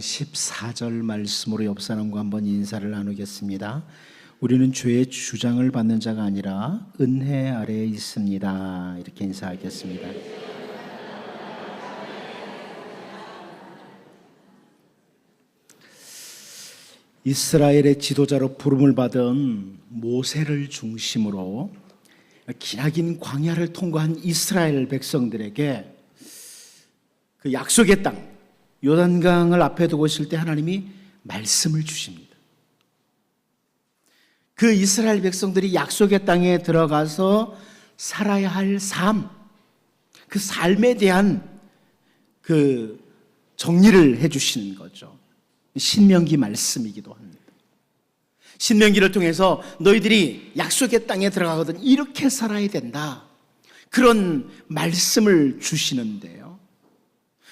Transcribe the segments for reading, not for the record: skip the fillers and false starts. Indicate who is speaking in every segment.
Speaker 1: 14절 말씀으로 옆 사람과 한번 인사를 나누겠습니다. 우리는 죄의 주장을 받는 자가 아니라 은혜 아래에 있습니다. 이렇게 인사하겠습니다. 이스라엘의 지도자로 부름을 받은 모세를 중심으로 기나긴 광야를 통과한 이스라엘 백성들에게 그 약속의 땅 요단강을 앞에 두고 있을 때 하나님이 말씀을 주십니다. 그 이스라엘 백성들이 약속의 땅에 들어가서 살아야 할 삶, 그 삶에 대한 그 정리를 해주시는 거죠. 신명기 말씀이기도 합니다. 신명기를 통해서 너희들이 약속의 땅에 들어가거든 이렇게 살아야 된다, 그런 말씀을 주시는데요.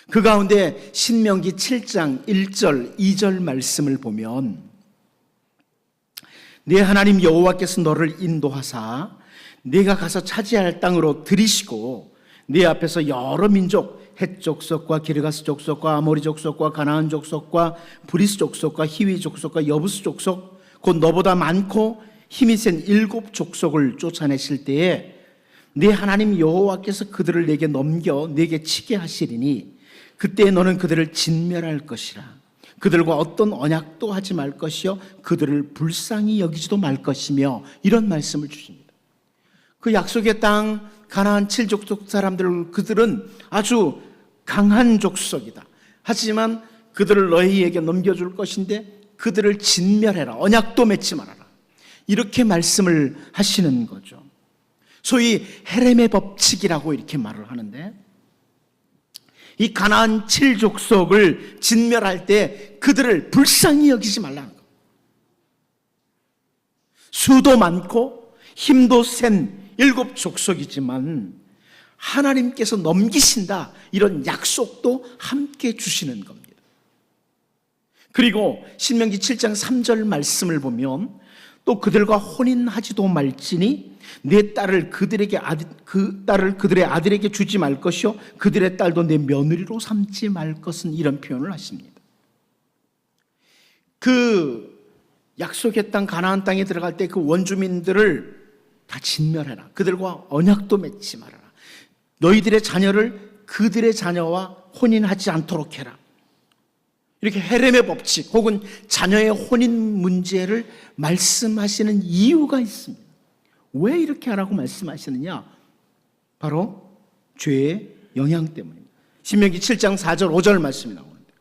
Speaker 1: 그 가운데 신명기 7장 1절 2절 말씀을 보면 네 하나님 여호와께서 너를 인도하사 네가 가서 차지할 땅으로 들이시고 네 앞에서 여러 민족 헷 족속과 기르가스 족속과 아모리 족속과 가나안 족속과 브리스 족속과 히위 족속과 여부스 족속 곧 너보다 많고 힘이 센 7 족속을 쫓아내실 때에 네 하나님 여호와께서 그들을 내게 넘겨 내게 치게 하시리니 그때 너는 그들을 진멸할 것이라. 그들과 어떤 언약도 하지 말 것이요 그들을 불쌍히 여기지도 말 것이며, 이런 말씀을 주십니다. 그 약속의 땅 가나안 7족속 사람들, 그들은 아주 강한 족속이다. 하지만 그들을 너희에게 넘겨줄 것인데 그들을 진멸해라, 언약도 맺지 말아라, 이렇게 말씀을 하시는 거죠. 소위 헤렘의 법칙이라고 이렇게 말을 하는데, 이 가나안 7족속을 진멸할 때 그들을 불쌍히 여기지 말라는 것. 수도 많고 힘도 센 7 족속이지만 하나님께서 넘기신다, 이런 약속도 함께 주시는 겁니다. 그리고 신명기 7장 3절 말씀을 보면 또 그들과 혼인하지도 말지니 내 딸을 그들의 아들에게 주지 말 것이요 그들의 딸도 내 며느리로 삼지 말 것은, 이런 표현을 하십니다. 그 약속의 땅 가나안 땅에 들어갈 때 그 원주민들을 다 진멸해라, 그들과 언약도 맺지 말아라, 너희들의 자녀를 그들의 자녀와 혼인하지 않도록 해라, 이렇게 헤렘의 법칙 혹은 자녀의 혼인 문제를 말씀하시는 이유가 있습니다. 왜 이렇게 하라고 말씀하시느냐? 바로 죄의 영향 때문입니다. 신명기 7장 4절 5절 말씀이 나오는데,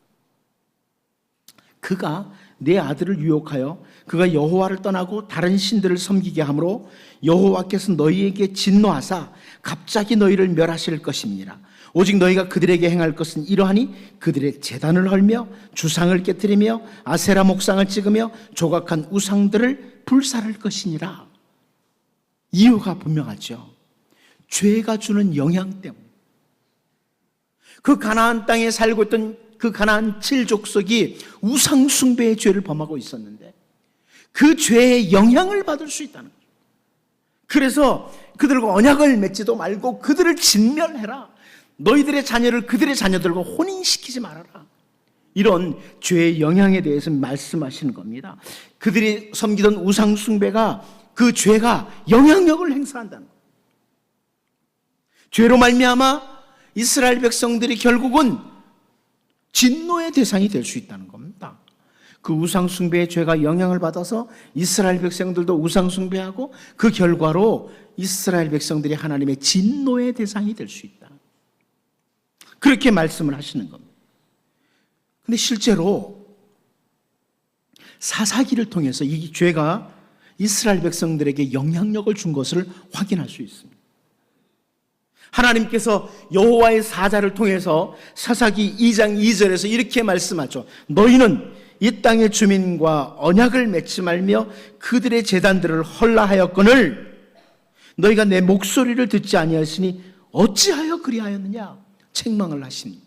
Speaker 1: 그가 내 아들을 유혹하여 그가 여호와를 떠나고 다른 신들을 섬기게 하므로 여호와께서 너희에게 진노하사 갑자기 너희를 멸하실 것입니다. 오직 너희가 그들에게 행할 것은 이러하니 그들의 제단을 헐며 주상을 깨뜨리며 아세라 목상을 찍으며 조각한 우상들을 불살할 것이니라. 이유가 분명하죠. 죄가 주는 영향 때문에. 그 가나안 땅에 살고 있던 그 가나안 7족속이 우상 숭배의 죄를 범하고 있었는데 그 죄의 영향을 받을 수 있다는 거죠. 그래서 그들과 언약을 맺지도 말고 그들을 진멸해라, 너희들의 자녀를 그들의 자녀들과 혼인시키지 말아라, 이런 죄의 영향에 대해서 말씀하시는 겁니다. 그들이 섬기던 우상 숭배가, 그 죄가 영향력을 행사한다는 거예요. 죄로 말미암아 이스라엘 백성들이 결국은 진노의 대상이 될 수 있다는 겁니다. 그 우상 숭배의 죄가 영향을 받아서 이스라엘 백성들도 우상 숭배하고 그 결과로 이스라엘 백성들이 하나님의 진노의 대상이 될 수 있다, 그렇게 말씀을 하시는 겁니다. 근데 실제로 사사기를 통해서 이 죄가 이스라엘 백성들에게 영향력을 준 것을 확인할 수 있습니다. 하나님께서 여호와의 사자를 통해서 사사기 2장 2절에서 이렇게 말씀하죠. 너희는 이 땅의 주민과 언약을 맺지 말며 그들의 제단들을 헐라하였거늘 너희가 내 목소리를 듣지 아니하였으니 어찌하여 그리하였느냐, 책망을 하십니다.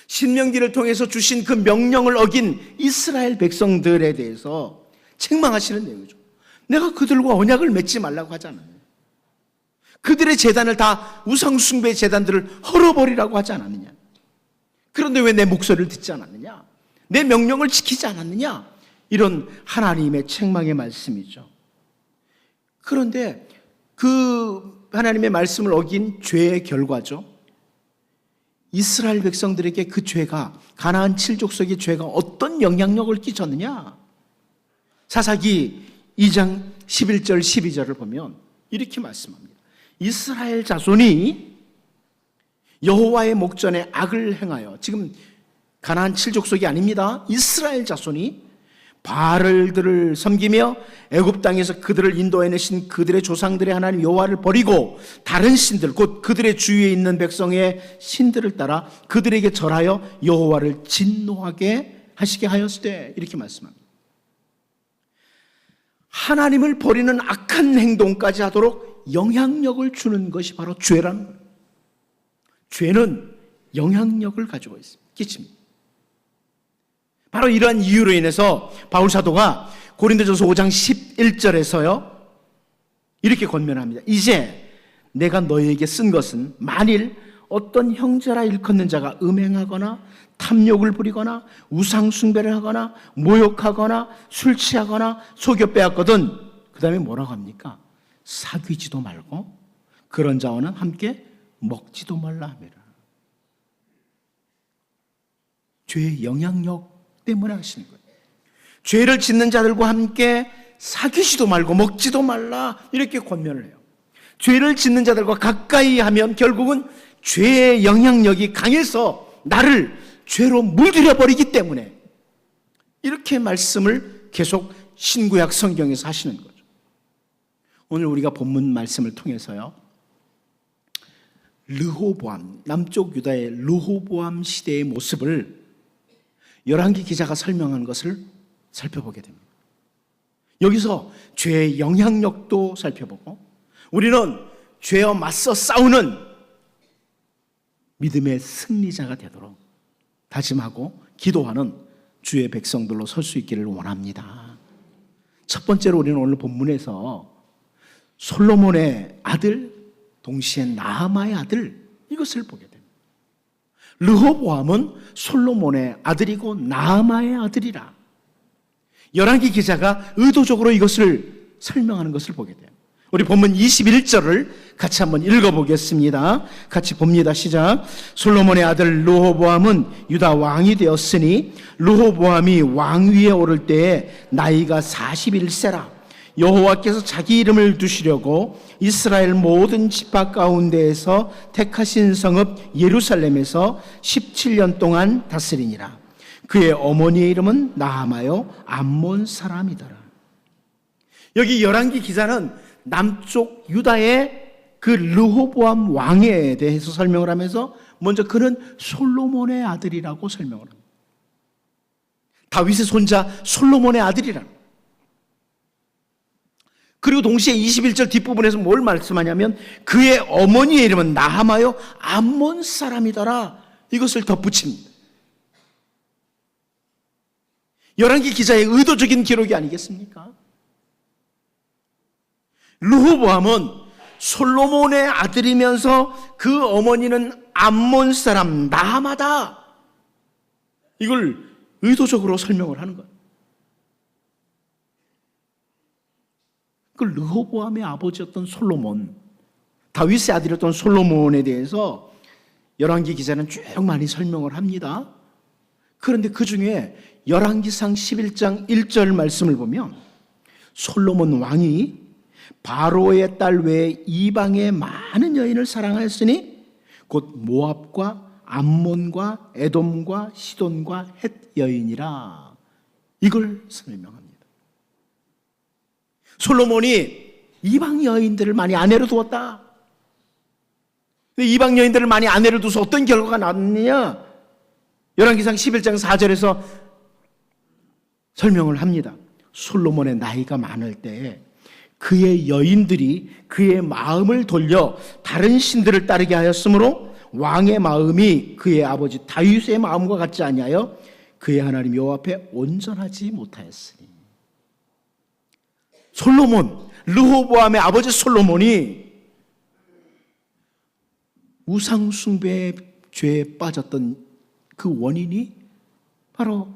Speaker 1: 신명기를 통해서 주신 그 명령을 어긴 이스라엘 백성들에 대해서 책망하시는 내용이죠. 내가 그들과 언약을 맺지 말라고 하잖아요. 그들의 제단을 다 우상숭배 제단들을 헐어버리라고 하지 않았느냐. 그런데 왜 내 목소리를 듣지 않았느냐? 내 명령을 지키지 않았느냐? 이런 하나님의 책망의 말씀이죠. 그런데 그 하나님의 말씀을 어긴 죄의 결과죠. 이스라엘 백성들에게 그 죄가, 가나안 7족속의 죄가 어떤 영향력을 끼쳤느냐? 사사기 2장 11절 12절을 보면 이렇게 말씀합니다. 이스라엘 자손이 여호와의 목전에 악을 행하여, 지금 가나안 7족속이 아닙니다. 이스라엘 자손이 바알들을 섬기며 애굽 땅에서 그들을 인도해내신 그들의 조상들의 하나님 여호와를 버리고 다른 신들, 곧 그들의 주위에 있는 백성의 신들을 따라 그들에게 절하여 여호와를 진노하게 하시게 하였으되, 이렇게 말씀합니다. 하나님을 버리는 악한 행동까지 하도록 영향력을 주는 것이 바로 죄라는 거예요. 죄는 영향력을 가지고 있습니다. 끼칩니다. 바로 이러한 이유로 인해서 바울 사도가 고린도전서 5장 11절에서요 이렇게 권면합니다. 이제 내가 너희에게 쓴 것은 만일 어떤 형제라 일컫는 자가 음행하거나 탐욕을 부리거나 우상 숭배를 하거나 모욕하거나 술 취하거나 속여 빼앗거든, 그 다음에 뭐라고 합니까? 사귀지도 말고 그런 자와는 함께 먹지도 말라 합니다. 죄의 영향력 때문에 하시는 거예요. 죄를 짓는 자들과 함께 사귀지도 말고 먹지도 말라, 이렇게 권면을 해요. 죄를 짓는 자들과 가까이 하면 결국은 죄의 영향력이 강해서 나를 죄로 물들여 버리기 때문에 이렇게 말씀을 계속 신구약 성경에서 하시는 거죠. 오늘 우리가 본문 말씀을 통해서요, 르호보암, 남쪽 유다의 르호보암 시대의 모습을 열왕기 기자가 설명한 것을 살펴보게 됩니다. 여기서 죄의 영향력도 살펴보고, 우리는 죄와 맞서 싸우는 믿음의 승리자가 되도록 다짐하고 기도하는 주의 백성들로 설 수 있기를 원합니다. 첫 번째로 우리는 오늘 본문에서 솔로몬의 아들, 동시에 나아마의 아들, 이것을 보게 됩니다. 르호보암은 솔로몬의 아들이고 나아마의 아들이라. 열왕기 기자가 의도적으로 이것을 설명하는 것을 보게 돼요. 우리 본문 21절을 같이 한번 읽어보겠습니다. 같이 봅니다. 시작. 솔로몬의 아들 르호보암은 유다 왕이 되었으니 르호보암이 왕위에 오를 때에 나이가 41세라. 여호와께서 자기 이름을 두시려고 이스라엘 모든 지파 가운데에서 택하신 성읍 예루살렘에서 17년 동안 다스리니라. 그의 어머니의 이름은 나아마요 암몬 사람이더라. 여기 열왕기 기자는 남쪽 유다의 그 르호보암 왕에 대해서 설명을 하면서 먼저 그는 솔로몬의 아들이라고 설명을 합니다. 다윗의 손자 솔로몬의 아들이라는. 그리고 동시에 21절 뒷부분에서 뭘 말씀하냐면 그의 어머니의 이름은 나아마요 암몬 사람이더라, 이것을 덧붙입니다. 열왕기 기자의 의도적인 기록이 아니겠습니까? 르호보암은 솔로몬의 아들이면서 그 어머니는 암몬 사람 나아마다, 이걸 의도적으로 설명을 하는 거예요. 그 르호보암의 아버지였던 솔로몬, 다윗의 아들이었던 솔로몬에 대해서 열왕기 기자는 쭉 많이 설명을 합니다. 그런데 그 중에 열왕기상 11장 1절 말씀을 보면 솔로몬 왕이 바로의 딸 외에 이방의 많은 여인을 사랑하였으니 곧 모압과 암몬과 에돔과 시돈과 헷 여인이라, 이걸 설명합니다. 솔로몬이 이방 여인들을 많이 아내로 두었다. 이방 여인들을 많이 아내로 두서 어떤 결과가 나왔느냐? 열왕기상 11장 4절에서 설명을 합니다. 솔로몬의 나이가 많을 때에 그의 여인들이 그의 마음을 돌려 다른 신들을 따르게 하였으므로 왕의 마음이 그의 아버지 다윗의 마음과 같지 아니하여 그의 하나님 여호와 앞에 온전하지 못하였으니. 솔로몬, 르호보암의 아버지 솔로몬이 우상숭배의 죄에 빠졌던 그 원인이 바로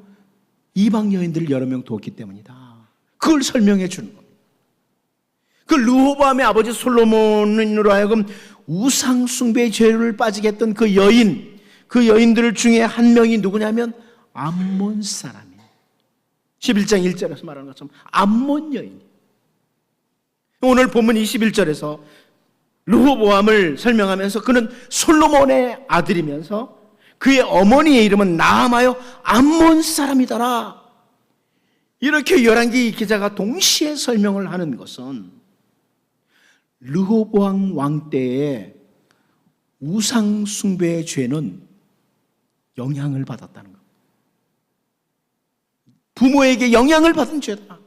Speaker 1: 이방 여인들을 여러 명 두었기 때문이다. 그걸 설명해 주는 겁니다. 그 르호보암의 아버지 솔로몬으로 하여금 우상 숭배의 죄를 빠지게 했던 그 여인들 중에 한 명이 누구냐면 암몬 사람이에요. 11장 1절에서 말하는 것처럼 암몬 여인. 오늘 본문 21절에서 르호보암을 설명하면서 그는 솔로몬의 아들이면서 그의 어머니의 이름은 나아마요 암몬 사람이더라. 이렇게 열왕기 기자가 동시에 설명을 하는 것은 르호보암 왕 때의 우상 숭배의 죄는 영향을 받았다는 겁니다. 부모에게 영향을 받은 죄다.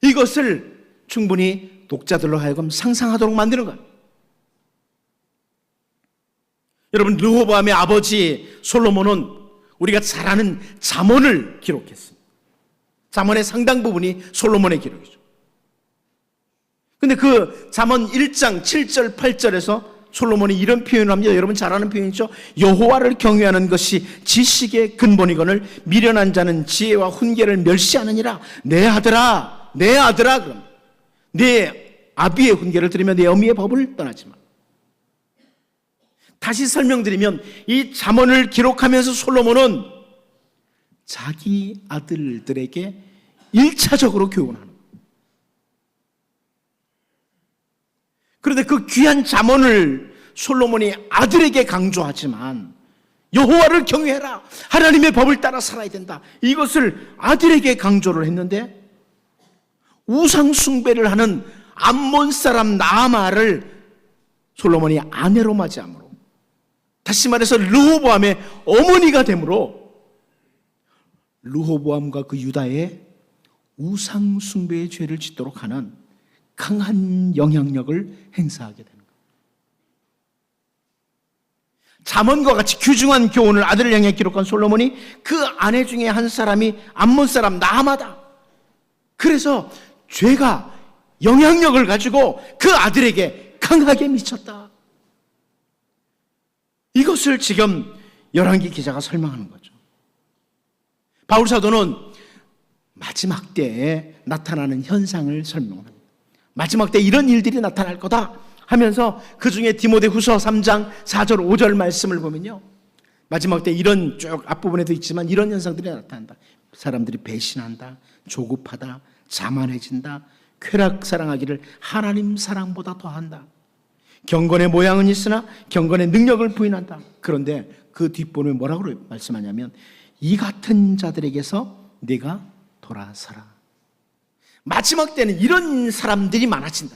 Speaker 1: 이것을 충분히 독자들로 하여금 상상하도록 만드는 거예요. 여러분, 르호보암의 아버지 솔로몬은 우리가 잘 아는 잠언을 기록했습니다. 잠언의 상당 부분이 솔로몬의 기록이죠. 근데 그 잠언 1장 7절 8절에서 솔로몬이 이런 표현을 합니다. 여러분 잘 아는 표현이죠. 여호와를 경외하는 것이 지식의 근본이거늘 미련한 자는 지혜와 훈계를 멸시하느니라. 내 아들아 그럼 내 아비의 훈계를 들으며 내 어미의 법을 떠나지 마. 다시 설명드리면 이 잠언을 기록하면서 솔로몬은 자기 아들들에게 1차적으로 교훈하는 거예요. 그런데 그 귀한 잠언을 솔로몬이 아들에게 강조하지만 여호와를 경외해라. 하나님의 법을 따라 살아야 된다. 이것을 아들에게 강조를 했는데 우상 숭배를 하는 암몬 사람 나아마를 솔로몬이 아내로 맞이함으로, 다시 말해서 르호보암의 어머니가 되므로 르호보암과 그 유다의 우상 숭배의 죄를 짓도록 하는 강한 영향력을 행사하게 되는 거예요. 잠언과 같이 귀중한 교훈을 아들을 향해 기록한 솔로몬이 그 아내 중에 한 사람이 암몬 사람 나아마다. 그래서 죄가 영향력을 가지고 그 아들에게 강하게 미쳤다. 이것을 지금 열왕기 기자가 설명하는 거죠. 바울 사도는 마지막 때에 나타나는 현상을 설명합니다. 마지막 때 이런 일들이 나타날 거다 하면서 그 중에 디모데후서 3장 4절 5절 말씀을 보면요, 마지막 때 이런 쭉 앞부분에도 있지만 이런 현상들이 나타난다. 사람들이 배신한다, 조급하다, 자만해진다, 쾌락 사랑하기를 하나님 사랑보다 더한다. 경건의 모양은 있으나 경건의 능력을 부인한다. 그런데 그 뒷부분에 뭐라고 말씀하냐면 이 같은 자들에게서 네가 돌아서라. 마지막 때는 이런 사람들이 많아진다.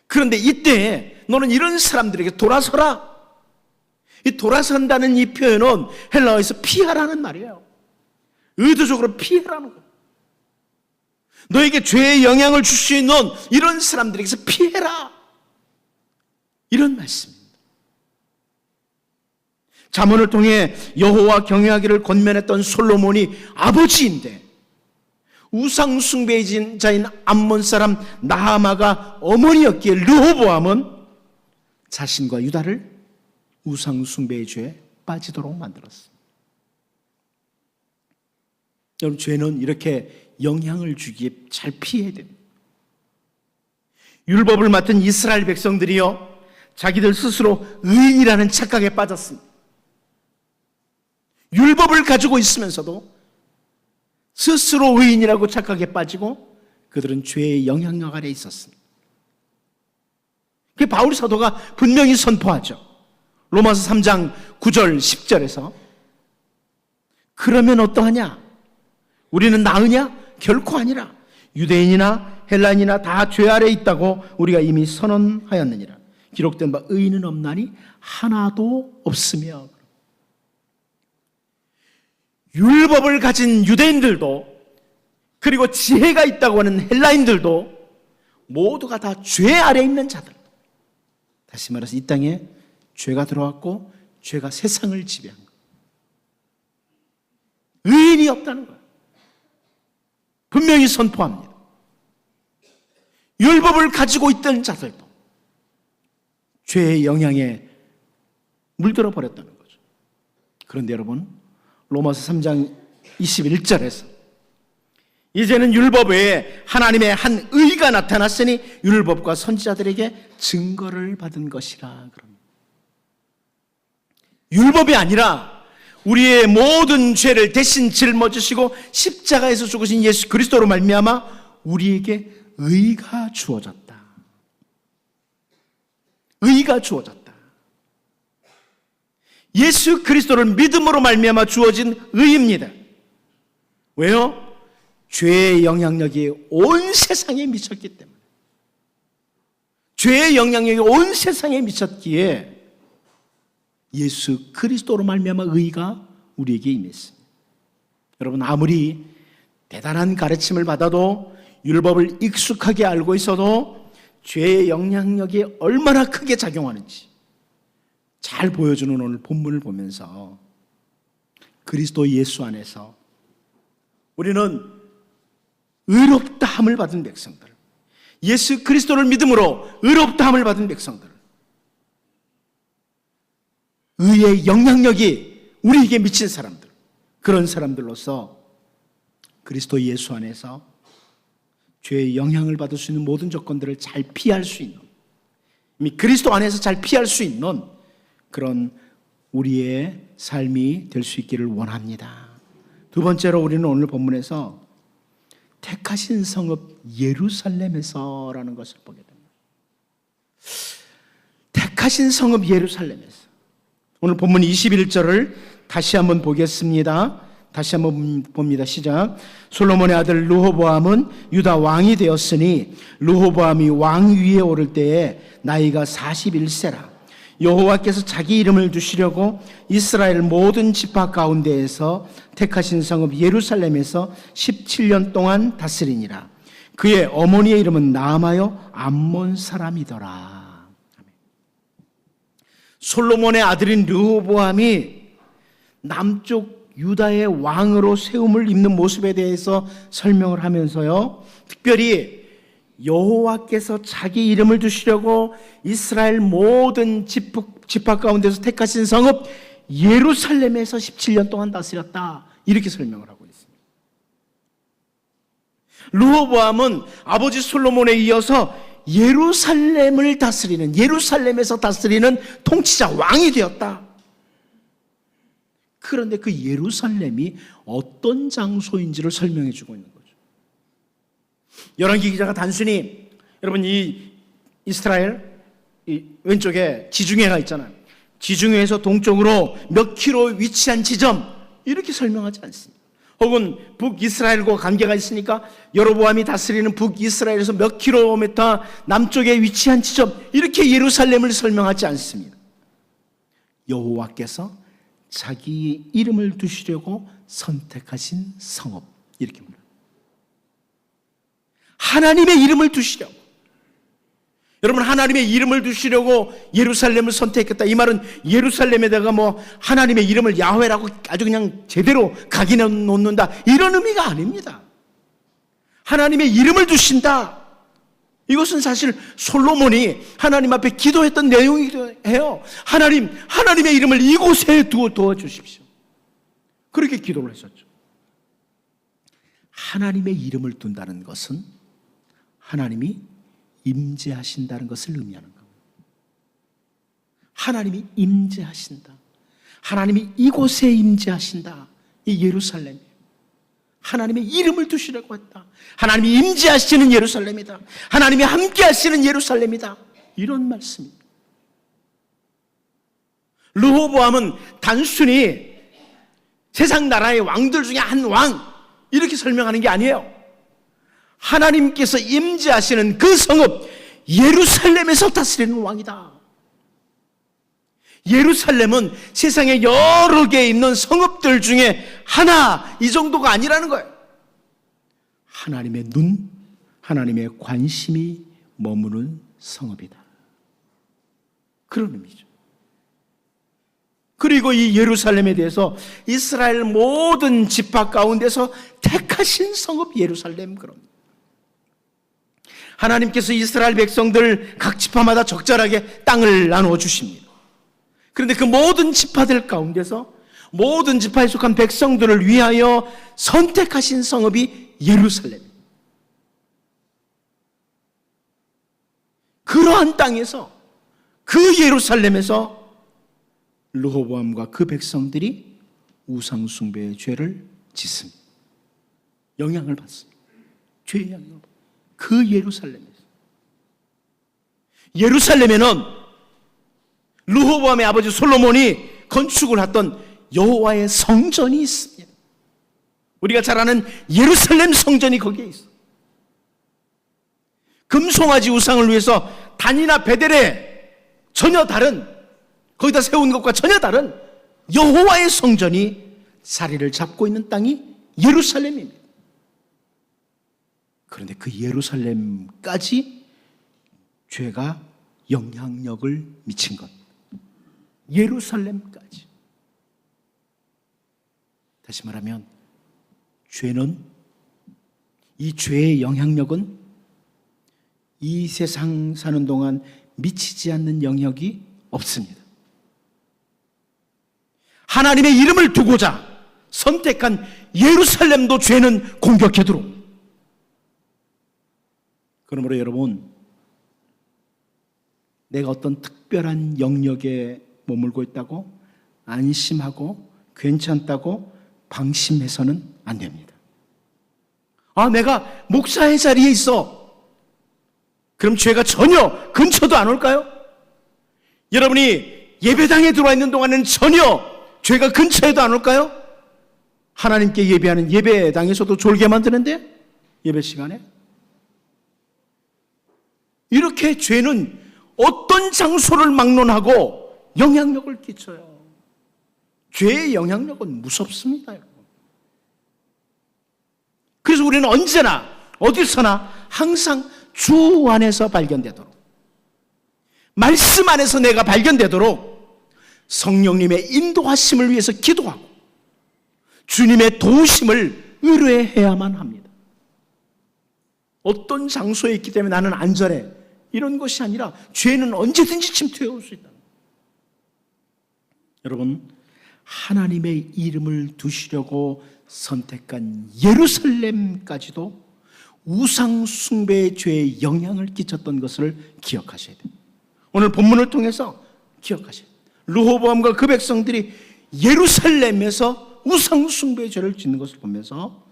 Speaker 1: 그런데 이때 너는 이런 사람들에게 돌아서라. 이 돌아선다는 이 표현은 헬라어에서 피하라는 말이에요. 의도적으로 피하라는 거예요. 너에게 죄의 영향을 줄 수 있는 이런 사람들에게서 피해라. 이런 말씀입니다. 잠언을 통해 여호와 경외하기를 권면했던 솔로몬이 아버지인데 우상 숭배자인 암몬 사람 나아마가 어머니였기에 르호보암은 자신과 유다를 우상 숭배의 죄에 빠지도록 만들었습니다. 여러분, 죄는 이렇게 영향을 주기에 잘 피해야 됩니다. 율법을 맡은 이스라엘 백성들이요, 자기들 스스로 의인이라는 착각에 빠졌습니다. 율법을 가지고 있으면서도 스스로 의인이라고 착각에 빠지고 그들은 죄의 영향력 아래 있었습니다. 그 바울 사도가 분명히 선포하죠. 로마서 3장 9절 10절에서 그러면 어떠하냐? 우리는 나으냐? 결코 아니라 유대인이나 헬라인이나 다 죄 아래 있다고 우리가 이미 선언하였느니라. 기록된 바 의인은 없나니 하나도 없으며. 율법을 가진 유대인들도 그리고 지혜가 있다고 하는 헬라인들도 모두가 다 죄 아래 있는 자들. 다시 말해서 이 땅에 죄가 들어왔고 죄가 세상을 지배한 거예요. 의인이 없다는 거예요. 분명히 선포합니다. 율법을 가지고 있던 자들도 죄의 영향에 물들어 버렸다는 거죠. 그런데 여러분, 로마서 3장 21절에서 이제는 율법 외에 하나님의 한 의가 나타났으니 율법과 선지자들에게 증거를 받은 것이라. 그럽니다. 율법이 아니라 우리의 모든 죄를 대신 짊어지시고 십자가에서 죽으신 예수 그리스도로 말미암아 우리에게 의가 주어졌다. 의가 주어졌다. 예수 그리스도를 믿음으로 말미암아 주어진 의입니다. 왜요? 죄의 영향력이 온 세상에 미쳤기 때문에. 죄의 영향력이 온 세상에 미쳤기에 예수 그리스도로 말미암아 의가 우리에게 임했습니다. 여러분, 아무리 대단한 가르침을 받아도 율법을 익숙하게 알고 있어도 죄의 영향력이 얼마나 크게 작용하는지 잘 보여주는 오늘 본문을 보면서 그리스도 예수 안에서 우리는 의롭다함을 받은 백성들, 예수 그리스도를 믿음으로 의롭다함을 받은 백성들, 의의 영향력이 우리에게 미친 사람들, 그런 사람들로서 그리스도 예수 안에서 죄의 영향을 받을 수 있는 모든 조건들을 잘 피할 수 있는, 이미 그리스도 안에서 잘 피할 수 있는 그런 우리의 삶이 될 수 있기를 원합니다. 두 번째로 우리는 오늘 본문에서 택하신 성읍 예루살렘에서라는 것을 보게 됩니다. 택하신 성읍 예루살렘에서. 오늘 본문 21절을 다시 한번 보겠습니다. 다시 한번 봅니다. 시작. 솔로몬의 아들 르호보암은 유다 왕이 되었으니 르호보암이 왕 위에 오를 때에 나이가 41세라. 여호와께서 자기 이름을 두시려고 이스라엘 모든 지파 가운데에서 택하신 성읍 예루살렘에서 17년 동안 다스리니라. 그의 어머니의 이름은 나아마요 암몬 사람이더라. 솔로몬의 아들인 르호보암이 남쪽 유다의 왕으로 세움을 입는 모습에 대해서 설명을 하면서요, 특별히 여호와께서 자기 이름을 두시려고 이스라엘 모든 지파 가운데서 택하신 성읍 예루살렘에서 17년 동안 다스렸다, 이렇게 설명을 하고 있습니다. 르호보암은 아버지 솔로몬에 이어서 예루살렘을 다스리는, 예루살렘에서 다스리는 통치자, 왕이 되었다. 그런데 그 예루살렘이 어떤 장소인지를 설명해 주고 있는 거죠. 열왕기 기자가 단순히, 여러분, 이 이스라엘 이 왼쪽에 지중해가 있잖아요. 지중해에서 동쪽으로 몇 킬로 위치한 지점, 이렇게 설명하지 않습니다. 혹은 북이스라엘과 관계가 있으니까 여로보암이 다스리는 북이스라엘에서 몇 킬로미터 남쪽에 위치한 지점, 이렇게 예루살렘을 설명하지 않습니다. 여호와께서 자기 이름을 두시려고 선택하신 성읍, 이렇게 말합니다. 하나님의 이름을 두시려고, 여러분, 하나님의 이름을 두시려고 예루살렘을 선택했다. 이 말은 예루살렘에다가 하나님의 이름을 야훼라고 아주 그냥 제대로 각인해 놓는다, 이런 의미가 아닙니다. 하나님의 이름을 두신다. 이것은 사실 솔로몬이 하나님 앞에 기도했던 내용이기도 해요. 하나님의 이름을 이곳에 두어 주십시오. 그렇게 기도를 했었죠. 하나님의 이름을 둔다는 것은 하나님이 임재하신다는 것을 의미하는 겁니다. 하나님이 임재하신다. 하나님이 이곳에 임재하신다. 이 예루살렘, 하나님의 이름을 두시려고 했다. 하나님이 임재하시는 예루살렘이다. 하나님이 함께 하시는 예루살렘이다. 이런 말씀입니다. 르호보암은 단순히 세상 나라의 왕들 중에 한 왕, 이렇게 설명하는 게 아니에요. 하나님께서 임재하시는 그 성읍 예루살렘에서 다스리는 왕이다. 예루살렘은 세상에 여러 개 있는 성읍들 중에 하나, 이 정도가 아니라는 거예요. 하나님의 눈, 하나님의 관심이 머무는 성읍이다. 그런 의미죠. 그리고 이 예루살렘에 대해서 이스라엘 모든 지파 가운데서 택하신 성읍 예루살렘, 그럽니다. 하나님께서 이스라엘 백성들 각 지파마다 적절하게 땅을 나누어 주십니다. 그런데 그 모든 지파들 가운데서 모든 지파에 속한 백성들을 위하여 선택하신 성읍이 예루살렘. 그러한 땅에서, 그 예루살렘에서 르호보암과 그 백성들이 우상 숭배의 죄를 짓습니다. 영향을 받습니다. 죄의 영향을 받습니다. 그 예루살렘에서. 예루살렘에는 르호보암의 아버지 솔로몬이 건축을 했던 여호와의 성전이 있습니다. 우리가 잘 아는 예루살렘 성전이 거기에 있어. 금송아지 우상을 위해서 단이나 베델에 전혀 다른, 거기다 세운 것과 전혀 다른 여호와의 성전이 자리를 잡고 있는 땅이 예루살렘입니다. 그런데 그 예루살렘까지 죄가 영향력을 미친 것. 예루살렘까지. 다시 말하면 이 죄의 영향력은 이 세상 사는 동안 미치지 않는 영역이 없습니다. 하나님의 이름을 두고자 선택한 예루살렘도 죄는 공격해 들어옵니다. 그러므로 여러분, 내가 어떤 특별한 영역에 머물고 있다고 안심하고 괜찮다고 방심해서는 안 됩니다. 아, 내가 목사의 자리에 있어. 그럼 죄가 전혀 근처도 안 올까요? 여러분이 예배당에 들어와 있는 동안에는 전혀 죄가 근처에도 안 올까요? 하나님께 예배하는 예배당에서도 졸게 만드는데, 예배 시간에. 이렇게 죄는 어떤 장소를 막론하고 영향력을 끼쳐요. 죄의 영향력은 무섭습니다, 여러분. 그래서 우리는 언제나 어디서나 항상 주 안에서 발견되도록, 말씀 안에서 내가 발견되도록 성령님의 인도하심을 위해서 기도하고 주님의 도우심을 의뢰해야만 합니다. 어떤 장소에 있기 때문에 나는 안전해, 이런 것이 아니라 죄는 언제든지 침투해 올 수 있다. 여러분, 하나님의 이름을 두시려고 선택한 예루살렘까지도 우상 숭배의 죄에 영향을 끼쳤던 것을 기억하셔야 돼요. 오늘 본문을 통해서 기억하셔야 돼요. 르호보암과 그 백성들이 예루살렘에서 우상 숭배의 죄를 짓는 것을 보면서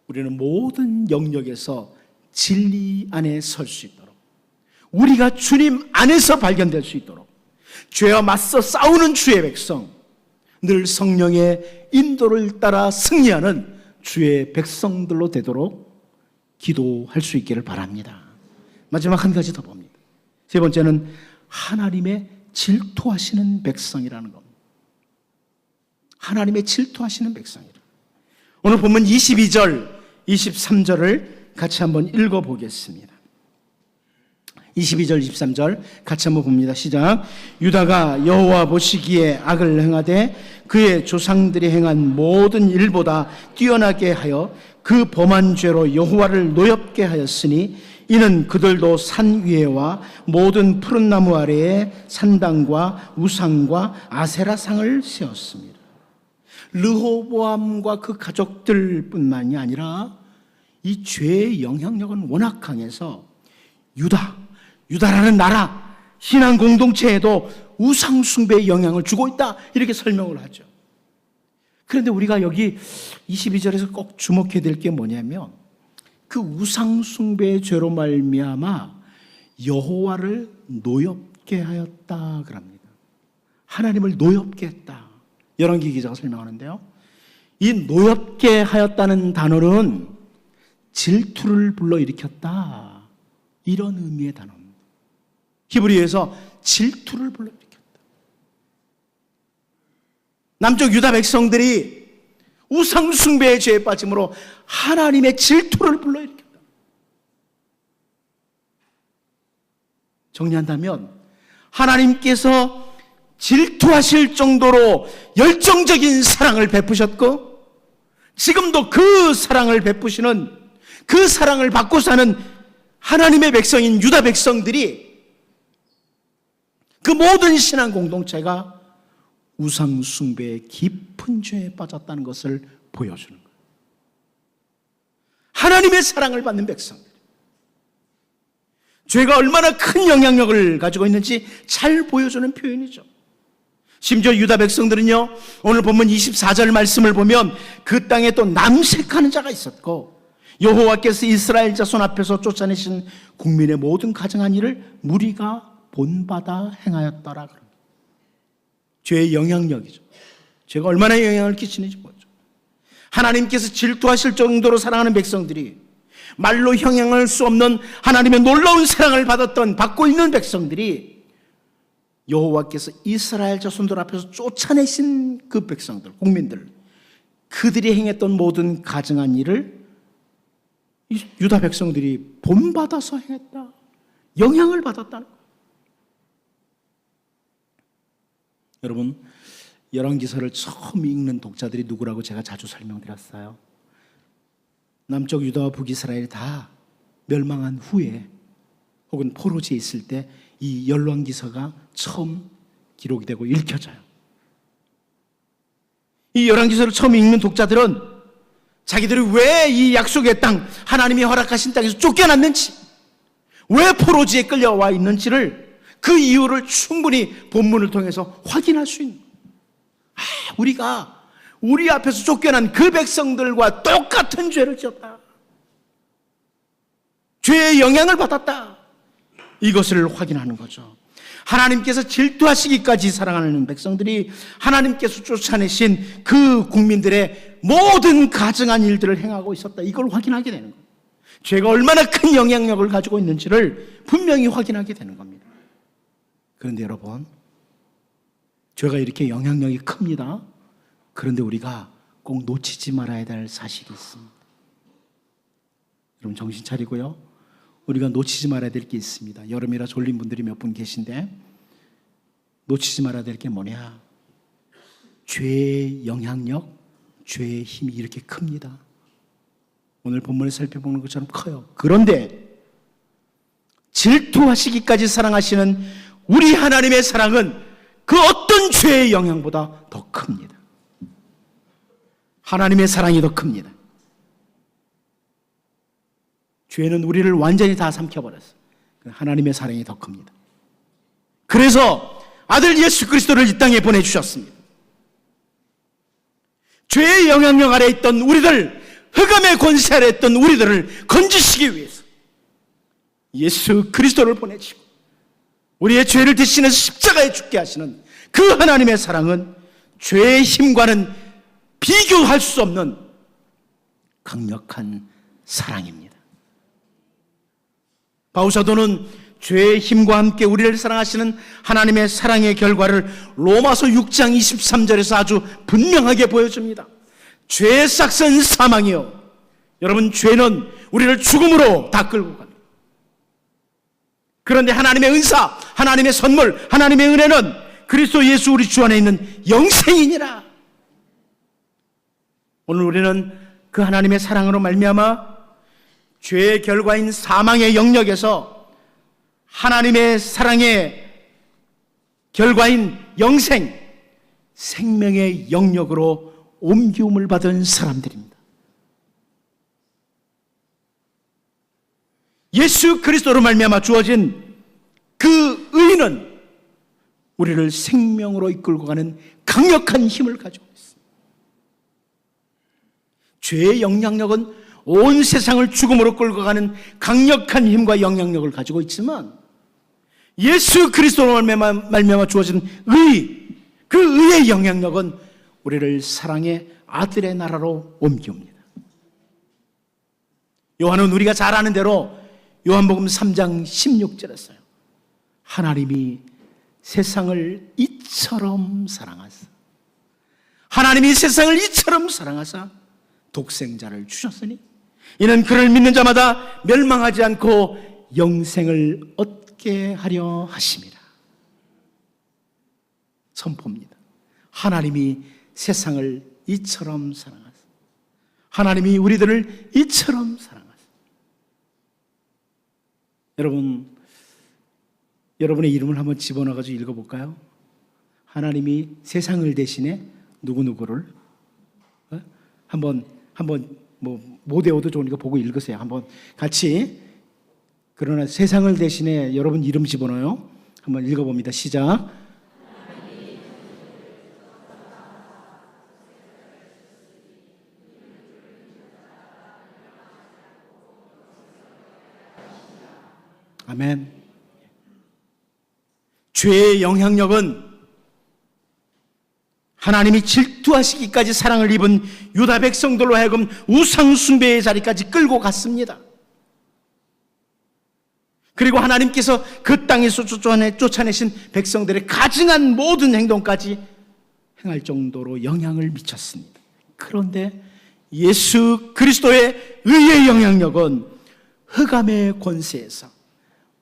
Speaker 1: 우리는 모든 영역에서 진리 안에 설 수 있도록, 우리가 주님 안에서 발견될 수 있도록, 죄와 맞서 싸우는 주의 백성, 늘 성령의 인도를 따라 승리하는 주의 백성들로 되도록 기도할 수 있기를 바랍니다. 마지막 한 가지 더 봅니다. 세 번째는 하나님의 질투하시는 백성이라는 겁니다. 하나님의 질투하시는 백성이라. 오늘 본문 22절, 23절을 같이 한번 읽어보겠습니다. 22절, 23절 같이 한번 봅니다. 시작. 유다가 여호와 보시기에 악을 행하되 그의 조상들이 행한 모든 일보다 뛰어나게 하여 그 범한 죄로 여호와를 노엽게 하였으니 이는 그들도 산 위에와 모든 푸른 나무 아래에 산당과 우상과 아세라상을 세웠습니다. 르호보암과 그 가족들뿐만이 아니라 이 죄의 영향력은 워낙 강해서 유다라는 나라, 신앙 공동체에도 우상 숭배의 영향을 주고 있다, 이렇게 설명을 하죠. 그런데 우리가 여기 22절에서 꼭 주목해야 될 게 뭐냐면, 그 우상 숭배의 죄로 말미암아 여호와를 노엽게 하였다 그럽니다. 하나님을 노엽게 했다. 열왕기 기자가 설명하는데요, 이 노엽게 하였다는 단어는 질투를 불러일으켰다, 이런 의미의 단어입니다. 히브리어에서 질투를 불러일으켰다. 남쪽 유다 백성들이 우상 숭배의 죄에 빠짐으로 하나님의 질투를 불러일으켰다. 정리한다면 하나님께서 질투하실 정도로 열정적인 사랑을 베푸셨고, 지금도 그 사랑을 베푸시는, 그 사랑을 받고 사는 하나님의 백성인 유다 백성들이, 그 모든 신앙 공동체가 우상 숭배의 깊은 죄에 빠졌다는 것을 보여주는 거예요. 하나님의 사랑을 받는 백성들, 죄가 얼마나 큰 영향력을 가지고 있는지 잘 보여주는 표현이죠. 심지어 유다 백성들은요, 오늘 본문 24절 말씀을 보면 그 땅에 또 남색하는 자가 있었고 여호와께서 이스라엘 자손 앞에서 쫓아내신 국민의 모든 가증한 일을 무리가 본받아 행하였더라. 죄의 영향력이죠. 죄가 얼마나 영향을 끼치는지 보죠. 하나님께서 질투하실 정도로 사랑하는 백성들이, 말로 형용할 수 없는 하나님의 놀라운 사랑을 받고 있는 백성들이 여호와께서 이스라엘 자손들 앞에서 쫓아내신 그 백성들, 국민들, 그들이 행했던 모든 가증한 일을 유다 백성들이 본받아서 행했다, 영향을 받았다는 거예요. 여러분, 열왕기서를 처음 읽는 독자들이 누구라고 제가 자주 설명드렸어요. 남쪽 유다와 북이스라엘이 다 멸망한 후에 혹은 포로지에 있을 때 이 열왕기서가 처음 기록이 되고 읽혀져요. 이 열왕기서를 처음 읽는 독자들은 자기들이 왜 이 약속의 땅, 하나님이 허락하신 땅에서 쫓겨났는지, 왜 포로지에 끌려와 있는지를, 그 이유를 충분히 본문을 통해서 확인할 수 있는 거예요. 우리가 우리 앞에서 쫓겨난 그 백성들과 똑같은 죄를 지었다, 죄의 영향을 받았다, 이것을 확인하는 거죠. 하나님께서 질투하시기까지 사랑하는 백성들이 하나님께서 쫓아내신 그 국민들의 모든 가증한 일들을 행하고 있었다, 이걸 확인하게 되는 거예요. 죄가 얼마나 큰 영향력을 가지고 있는지를 분명히 확인하게 되는 겁니다. 그런데 여러분, 죄가 이렇게 영향력이 큽니다. 그런데 우리가 꼭 놓치지 말아야 될 사실이 있습니다. 여러분 정신 차리고요. 우리가 놓치지 말아야 될 게 있습니다. 여름이라 졸린 분들이 몇 분 계신데, 놓치지 말아야 될 게 뭐냐? 죄의 영향력, 죄의 힘이 이렇게 큽니다. 오늘 본문에 살펴보는 것처럼 커요. 그런데 질투하시기까지 사랑하시는 우리 하나님의 사랑은 그 어떤 죄의 영향보다 더 큽니다. 하나님의 사랑이 더 큽니다. 죄는 우리를 완전히 다 삼켜버렸어요. 하나님의 사랑이 더 큽니다. 그래서 아들 예수 그리스도를 이 땅에 보내주셨습니다. 죄의 영향력 아래 있던 우리들, 흑암의 권세 아래 있던 우리들을 건지시기 위해서 예수 그리스도를 보내시고 우리의 죄를 대신해서 십자가에 죽게 하시는 그 하나님의 사랑은 죄의 힘과는 비교할 수 없는 강력한 사랑입니다. 바울사도는 죄의 힘과 함께 우리를 사랑하시는 하나님의 사랑의 결과를 로마서 6장 23절에서 아주 분명하게 보여줍니다. 죄의 싹은 사망이요, 여러분 죄는 우리를 죽음으로 다 끌고 갑니다. 그런데 하나님의 은사, 하나님의 선물, 하나님의 은혜는 그리스도 예수 우리 주 안에 있는 영생이니라. 오늘 우리는 그 하나님의 사랑으로 말미암아 죄의 결과인 사망의 영역에서 하나님의 사랑의 결과인 영생, 생명의 영역으로 옮기움을 받은 사람들입니다. 예수 그리스도로 말미암아 주어진 그 의는 우리를 생명으로 이끌고 가는 강력한 힘을 가지고 있습니다. 죄의 영향력은 온 세상을 죽음으로 끌고 가는 강력한 힘과 영향력을 가지고 있지만 예수 그리스도로 말미암아 주어진 의, 그 의의 영향력은 우리를 사랑의 아들의 나라로 옮깁니다. 요한은 우리가 잘 아는 대로 요한복음 3장 16절에서요, 하나님이 세상을 이처럼 사랑하사, 하나님이 세상을 이처럼 사랑하사 독생자를 주셨으니 이는 그를 믿는 자마다 멸망하지 않고 영생을 얻게 하려 하심이라. 선포입니다. 하나님이 세상을 이처럼 사랑하사, 하나님이 우리들을 이처럼 사랑하사. 여러분, 여러분의 이름을 한번 집어넣어가지고 읽어볼까요? 하나님이 세상을 대신해 누구누구를 한번 못 외워도 좋으니까 보고 읽으세요. 한번 같이. 그러나 세상을 대신해 여러분 이름 집어넣어요. 한번 읽어봅니다. 시작. 아멘. 죄의 영향력은 하나님이 질투하시기까지 사랑을 입은 유다 백성들로 하여금 우상 숭배의 자리까지 끌고 갔습니다. 그리고 하나님께서 그 땅에서 쫓아내신 백성들의 가증한 모든 행동까지 행할 정도로 영향을 미쳤습니다. 그런데 예수 그리스도의 의의 영향력은 흑암의 권세에서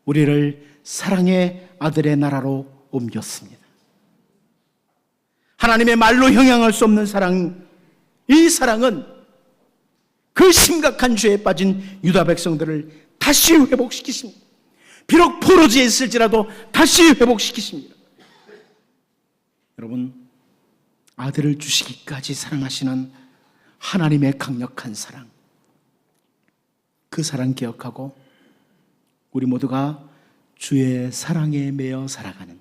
Speaker 1: 우리를 사랑의 아들의 나라로 옮겼습니다. 하나님의 말로 형용할 수 없는 사랑, 이 사랑은 그 심각한 죄에 빠진 유다 백성들을 다시 회복시키십니다. 비록 포로지에 있을지라도 다시 회복시키십니다. 여러분, 아들을 주시기까지 사랑하시는 하나님의 강력한 사랑, 그 사랑 기억하고 우리 모두가 주의 사랑에 매여 살아가는,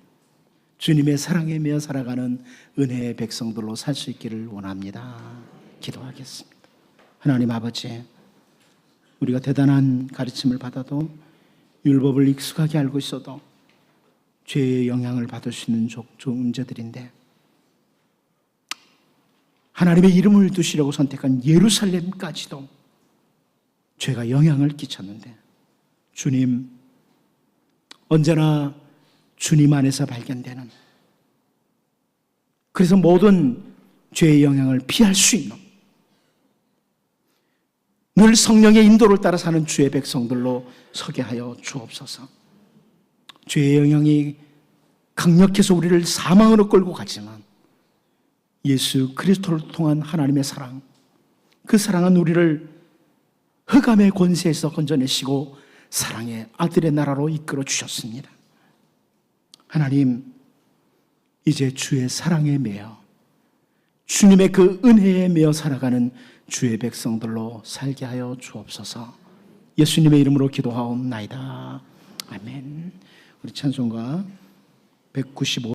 Speaker 1: 주님의 사랑에 매여 살아가는 은혜의 백성들로 살 수 있기를 원합니다. 기도하겠습니다. 하나님 아버지, 우리가 대단한 가르침을 받아도 율법을 익숙하게 알고 있어도 죄의 영향을 받을 수 있는 존재들인데, 하나님의 이름을 두시려고 선택한 예루살렘까지도 죄가 영향을 끼쳤는데, 주님, 언제나 주님 안에서 발견되는, 그래서 모든 죄의 영향을 피할 수 있는, 늘 성령의 인도를 따라 사는 주의 백성들로 서게 하여 주옵소서. 죄의 영향이 강력해서 우리를 사망으로 끌고 가지만 예수 그리스도를 통한 하나님의 사랑, 그 사랑은 우리를 흑암의 권세에서 건져내시고 사랑의 아들의 나라로 이끌어 주셨습니다. 하나님, 이제 주의 사랑에 매여 주님의 그 은혜에 매여 살아가는 주의 백성들로 살게 하여 주옵소서. 예수님의 이름으로 기도하옵나이다. 아멘. 우리 찬송가 195